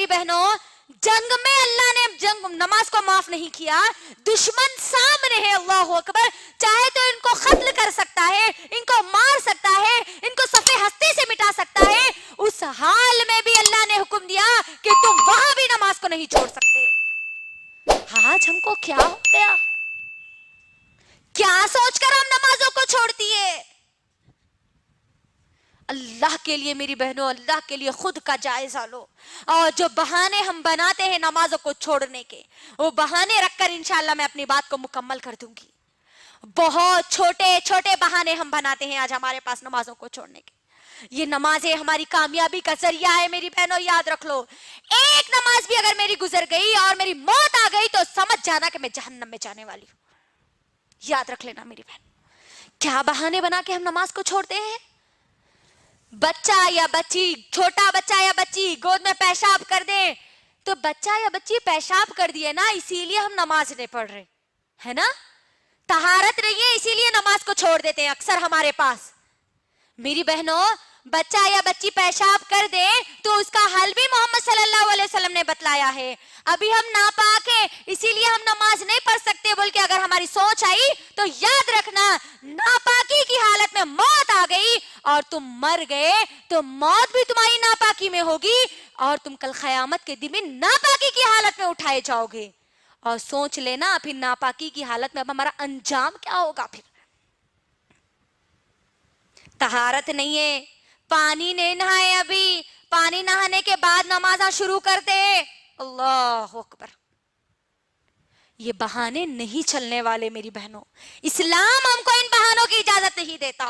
میری بہنوں جنگ میں اللہ نے نماز کو معاف نہیں کیا. دشمن سامنے ہے, اللہ اکبر, چاہے تو ان کو قتل کر سکتا ہے, ان کو مار سکتا ہے, ان کو صفحے ہستی سے مٹا سکتا ہے. اس حال میں بھی اللہ نے حکم دیا کہ تم وہاں بھی نماز کو نہیں چھوڑ سکتے. آج ہم کو کیا ہو گیا, کیا سوچ کر ہم نمازوں کو چھوڑتی ہے. اللہ کے لیے میری بہنوں, اللہ کے لیے خود کا جائزہ لو. اور جو بہانے ہم بناتے ہیں نمازوں کو چھوڑنے کے, وہ بہانے رکھ کر انشاءاللہ میں اپنی بات کو مکمل کر دوں گی. بہت چھوٹے چھوٹے بہانے ہم بناتے ہیں آج ہمارے پاس نمازوں کو چھوڑنے کے. یہ نمازیں ہماری کامیابی کا ذریعہ ہے میری بہنوں, یاد رکھ لو. ایک نماز بھی اگر میری گزر گئی اور میری موت آ گئی تو سمجھ جانا کہ میں جہنم میں جانے والی ہوں. یاد رکھ لینا میری بہن. کیا بہانے بنا کے ہم نماز کو چھوڑتے ہیں. بچہ یا بچی, چھوٹا بچہ یا بچی گود میں پیشاب کر دے تو بچہ یا بچی پیشاب کر دیے نا, اسی لیے ہم نماز نہیں پڑھ رہے ہے نا. طہارت نہیں ہے اسی لیے نماز کو چھوڑ دیتے ہیں اکثر ہمارے پاس. میری بہنوں بچہ یا بچی پیشاب کر دے تو اس کا حل بھی محمد صلی اللہ علیہ وسلم نے بتلایا ہے. ابھی ہم ناپاک ہیں اسی لیے ہم نماز نہیں پڑھ سکتے, بول کے اگر ہماری سوچ آئی تو یاد رکھنا ناپاکی کی حالت میں موت آ گئی اور تم مر گئے تو موت بھی تمہاری ناپاکی میں ہوگی اور تم کل قیامت کے دن میں ناپاکی کی حالت میں اٹھائے جاؤ گے. اور سوچ لینا پھر ناپاکی کی حالت میں اب ہمارا انجام کیا ہوگا. پھر طہارت نہیں ہے, پانی نہیں نہائے, ابھی پانی نہانے کے بعد نمازاں شروع کرتے. اللہ اکبر. یہ بہانے نہیں چلنے والے میری بہنوں. اسلام ہم کو ان بہانوں کی اجازت نہیں دیتا.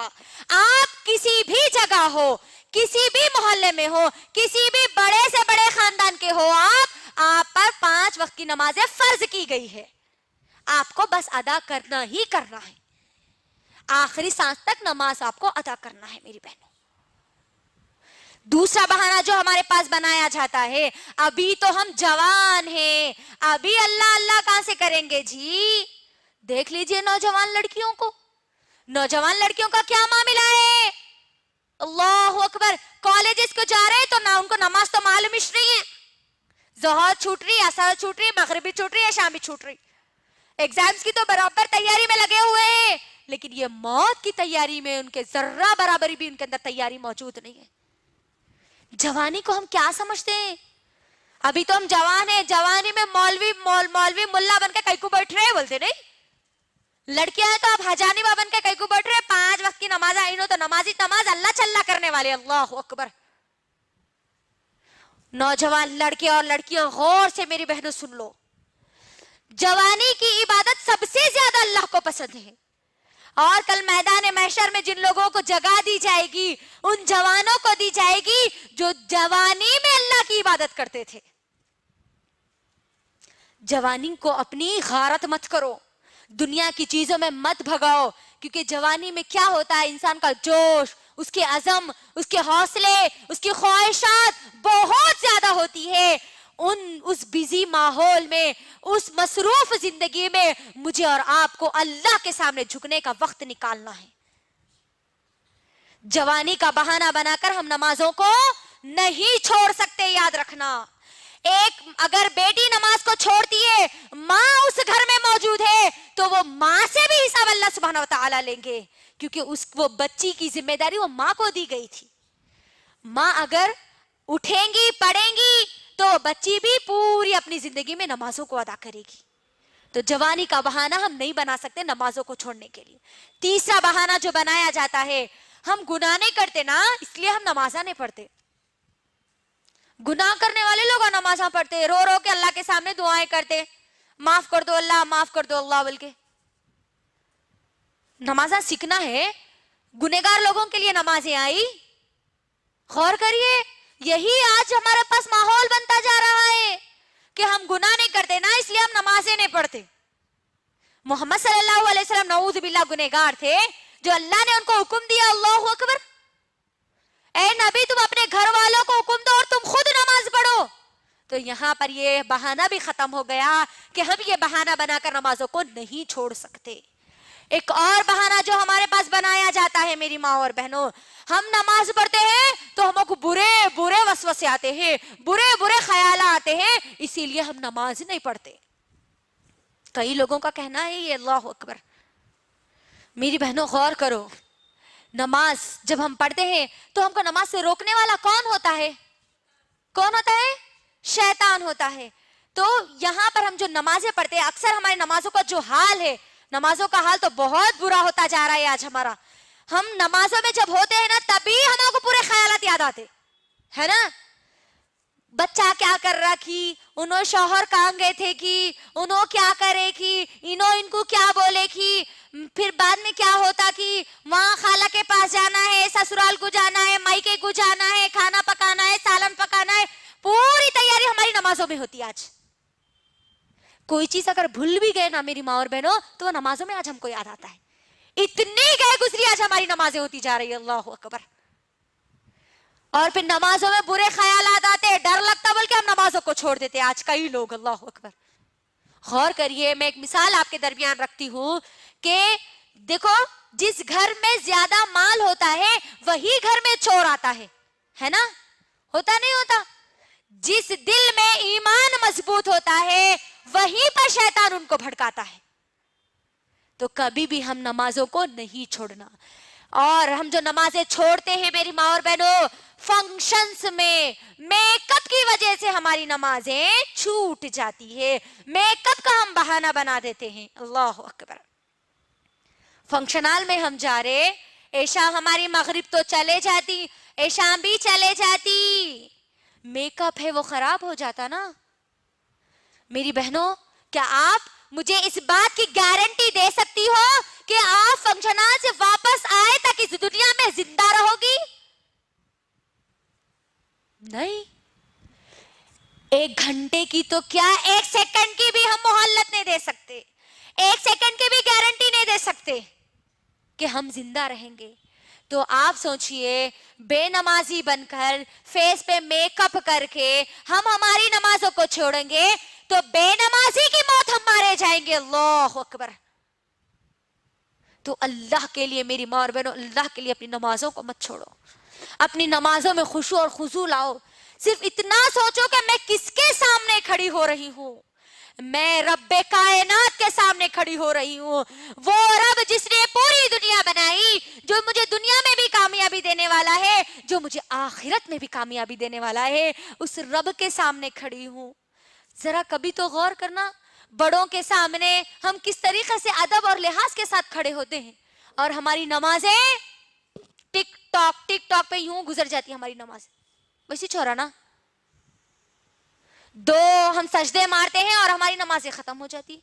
آپ کسی بھی جگہ ہو, کسی بھی محلے میں ہو, کسی بھی بڑے سے بڑے خاندان کے ہو, آپ پر 5 وقت کی نمازیں فرض کی گئی ہے. آپ کو بس ادا کرنا ہی کرنا ہے. آخری سانس تک نماز آپ کو ادا کرنا ہے میری بہنوں. دوسرا بہانہ جو ہمارے پاس بنایا جاتا ہے, ابھی تو ہم جوان ہیں, ابھی اللہ اللہ کہاں سے کریں گے جی. دیکھ لیجئے نوجوان لڑکیوں کو, نوجوان لڑکیوں کا کیا معاملہ ہے. اللہ اکبر. کالجز کو جا رہے ہیں تو نہ ان کو نماز تو معلوم ہی نہیں ہے. ظہر چھوٹ رہی, عصر چھوٹ رہی, مغربی چھوٹ رہی ہے, شامی چھوٹ رہی. ایگزامز کی تو برابر تیاری میں لگے ہوئے ہیں, لیکن یہ موت کی تیاری میں ان کے ذرہ برابری بھی ان کے اندر تیاری موجود نہیں ہے. جوانی کو ہم کیا سمجھتے ہیں. ابھی تو ہم جوان ہیں, جوانی میں مولوی ملا بن کے کئی کو بیٹھ رہے ہیں بولتے نہیں. لڑکیاں ہیں تو آپ حجانبہ بن کے کئی کو بیٹھ رہے ہیں. 5 وقت کی نماز آئی نو تو نمازی نماز اللہ چلا کرنے والے. اللہ اکبر. نوجوان لڑکے اور لڑکیاں غور سے میری بہنوں سن لو, جوانی کی عبادت سب سے زیادہ اللہ کو پسند ہے. اور کل میدان محشر میں جن لوگوں کو جگہ دی جائے گی ان جوانوں کو دی جائے گی جو جوانی میں اللہ کی عبادت کرتے تھے. جوانی کو اپنی غارت مت کرو, دنیا کی چیزوں میں مت بھگاؤ, کیونکہ جوانی میں کیا ہوتا ہے, انسان کا جوش, اس کے عزم, اس کے حوصلے, اس کی خواہشات بہت زیادہ ہوتی ہے. اس بیزی ماحول میں, اس مصروف زندگی میں مجھے اور آپ کو اللہ کے سامنے جھکنے کا وقت نکالنا ہے. جوانی کا بہانہ بنا کر ہم نمازوں کو نہیں چھوڑ سکتے, یاد رکھنا. ایک اگر بیٹی نماز کو چھوڑتی ہے, ماں اس گھر میں موجود ہے تو وہ ماں سے بھی حساب اللہ سبحانہ و تعالیٰ لیں گے, کیونکہ وہ بچی کی ذمہ داری وہ ماں کو دی گئی تھی. ماں اگر اٹھیں گی, پڑھیں گی تو بچی بھی پوری اپنی زندگی میں نمازوں کو ادا کرے گی. تو جوانی کا بہانہ ہم نہیں بنا سکتے نمازوں کو چھوڑنے کے لیے. تیسرا بہانہ جو بنایا جاتا ہے, ہم گناہ نہیں کرتے نا اس لیے ہم نمازاں نہیں پڑھتے. گناہ کرنے والے لوگ نمازاں پڑھتے, رو رو کے اللہ کے سامنے دعائیں کرتے, معاف کر دو اللہ, معاف کر دو اللہ بول کے. نمازاں سیکھنا ہے, گنہگار لوگوں کے لیے نمازیں آئی. غور کریے, یہی آج ہمارے پاس ماحول بنتا جا رہا ہے کہ ہم گناہ نہیں کرتے نا اس لیے ہم نمازیں نہیں پڑھتے. محمد صلی اللہ علیہ وسلم نعوذ باللہ گنہگار تھے, جو اللہ نے ان کو حکم دیا. اللہ اکبر. اے نبی تم اپنے گھر والوں کو حکم دو اور تم خود نماز پڑھو. تو یہاں پر یہ بہانہ بھی ختم ہو گیا کہ ہم یہ بہانہ بنا کر نمازوں کو نہیں چھوڑ سکتے. ایک اور بہانہ جو ہمارے پاس بنایا جاتا ہے میری ماں اور بہنوں، ہم نماز پڑھتے ہیں تو ہم کو برے برے وسوسے آتے ہیں، برے برے خیالات آتے ہیں، اسی لیے ہم نماز نہیں پڑھتے. کئی لوگوں کا کہنا ہے یہ. اللہ اکبر. میری بہنوں غور کرو، نماز جب ہم پڑھتے ہیں تو ہم کو نماز سے روکنے والا کون ہوتا ہے؟ کون ہوتا ہے؟ شیطان ہوتا ہے. تو یہاں پر ہم جو نمازیں پڑھتے ہیں، اکثر ہماری نمازوں کا جو حال ہے، نمازوں کا حال تو بہت برا ہوتا جا رہا ہے آج ہمارا. ہم نمازوں میں جب ہوتے ہیں نا تبھی ہم کو پورے خیالات یاد آتے ہے نا. بچہ کیا کر رہا کی، انہوں شوہر کہاں گئے تھے کی، انہوں کیا کرے کی، انہوں ان کو کیا بولے کی، پھر بعد میں کیا ہوتا کی وہاں خالہ کے پاس جانا ہے، سسرال کو جانا ہے، مائکے کو جانا ہے، کھانا پکانا ہے، سالن پکانا ہے. پوری تیاری ہماری نمازوں میں ہوتی ہے. آج کوئی چیز اگر بھول بھی گئے نا میری ماں اور بہنوں تو وہ نمازوں میں آج ہم کو یاد آتا ہے. اتنی گئے گزری آج ہماری نمازیں ہوتی جا رہی ہے. اللہ اکبر. اور پھر نمازوں میں برے خیالات آتے، ڈر لگتا بول کے ہم نمازوں کو چھوڑ دیتے آج کئی لوگ. اللہ اکبر. غور کریے، میں ایک مثال آپ کے درمیان رکھتی ہوں کہ دیکھو، جس گھر میں زیادہ مال ہوتا ہے وہی گھر میں چور آتا ہے نا؟ ہوتا نہیں ہوتا؟ جس دل میں ایمان مضبوط ہوتا ہے وہیں پر شیطان ان کو بھڑکاتا ہے. تو کبھی بھی ہم نمازوں کو نہیں چھوڑنا. اور ہم جو نمازیں چھوڑتے ہیں میری ماں اور بہنوں، فنکشنز میں میک اپ کی وجہ سے ہماری نمازیں چھوٹ جاتی ہے. میک اپ کا ہم بہانہ بنا دیتے ہیں. اللہ اکبر. فنکشن ہال میں ہم جا رہے، عشاء ہماری مغرب تو چلے جاتی، عشاء بھی چلے جاتی، میک اپ ہے وہ خراب ہو جاتا نا. میری بہنوں، کیا آپ مجھے اس بات کی گارنٹی دے سکتی ہو کہ آپ فنکشن ہال سے واپس آئے تک اس دنیا میں زندہ رہو گی؟ نہیں. 1 گھنٹے کی تو کیا 1 سیکنڈ کی بھی ہم مہلت نہیں دے سکتے، 1 سیکنڈ کی بھی گارنٹی نہیں دے سکتے کہ ہم زندہ رہیں گے. تو آپ سوچئے، بے نمازی بن کر فیس پہ میک اپ کر کے ہم ہماری نمازوں کو چھوڑیں گے تو بے نمازی کی موت ہم مارے جائیں گے. اللہ اکبر. تو اللہ کے لیے میری ماں اور بہنوں، اللہ کے لیے اپنی نمازوں کو مت چھوڑو. اپنی نمازوں میں خشوع اور خضوع لاؤ. صرف اتنا سوچو کہ میں کس کے سامنے کھڑی ہو رہی ہوں؟ میں رب کائنات کے سامنے کھڑی ہو رہی ہوں. وہ رب جس نے پوری دنیا بنائی، جو مجھے دنیا میں بھی کامیابی دینے والا ہے، جو مجھے آخرت میں بھی کامیابی دینے والا ہے، اس رب کے سامنے کھڑی ہوں. ذرا کبھی تو غور کرنا، بڑوں کے سامنے ہم کس طریقے سے ادب اور لحاظ کے ساتھ کھڑے ہوتے ہیں، اور ہماری نمازیں ٹک ٹاک پہ یوں گزر جاتی ہے ہماری نماز. ویسی چھوڑا نا، 2 ہم سجدے مارتے ہیں اور ہماری نمازیں ختم ہو جاتی.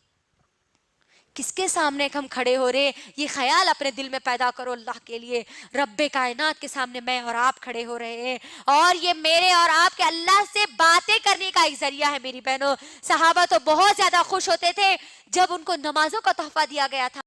کس کے سامنے ہم کھڑے ہو رہے؟ یہ خیال اپنے دل میں پیدا کرو. اللہ کے لیے رب کائنات کے سامنے میں اور آپ کھڑے ہو رہے ہیں، اور یہ میرے اور آپ کے اللہ سے باتیں کرنے کا ایک ذریعہ ہے. میری بہنوں، صحابہ تو بہت زیادہ خوش ہوتے تھے جب ان کو نمازوں کا تحفہ دیا گیا تھا.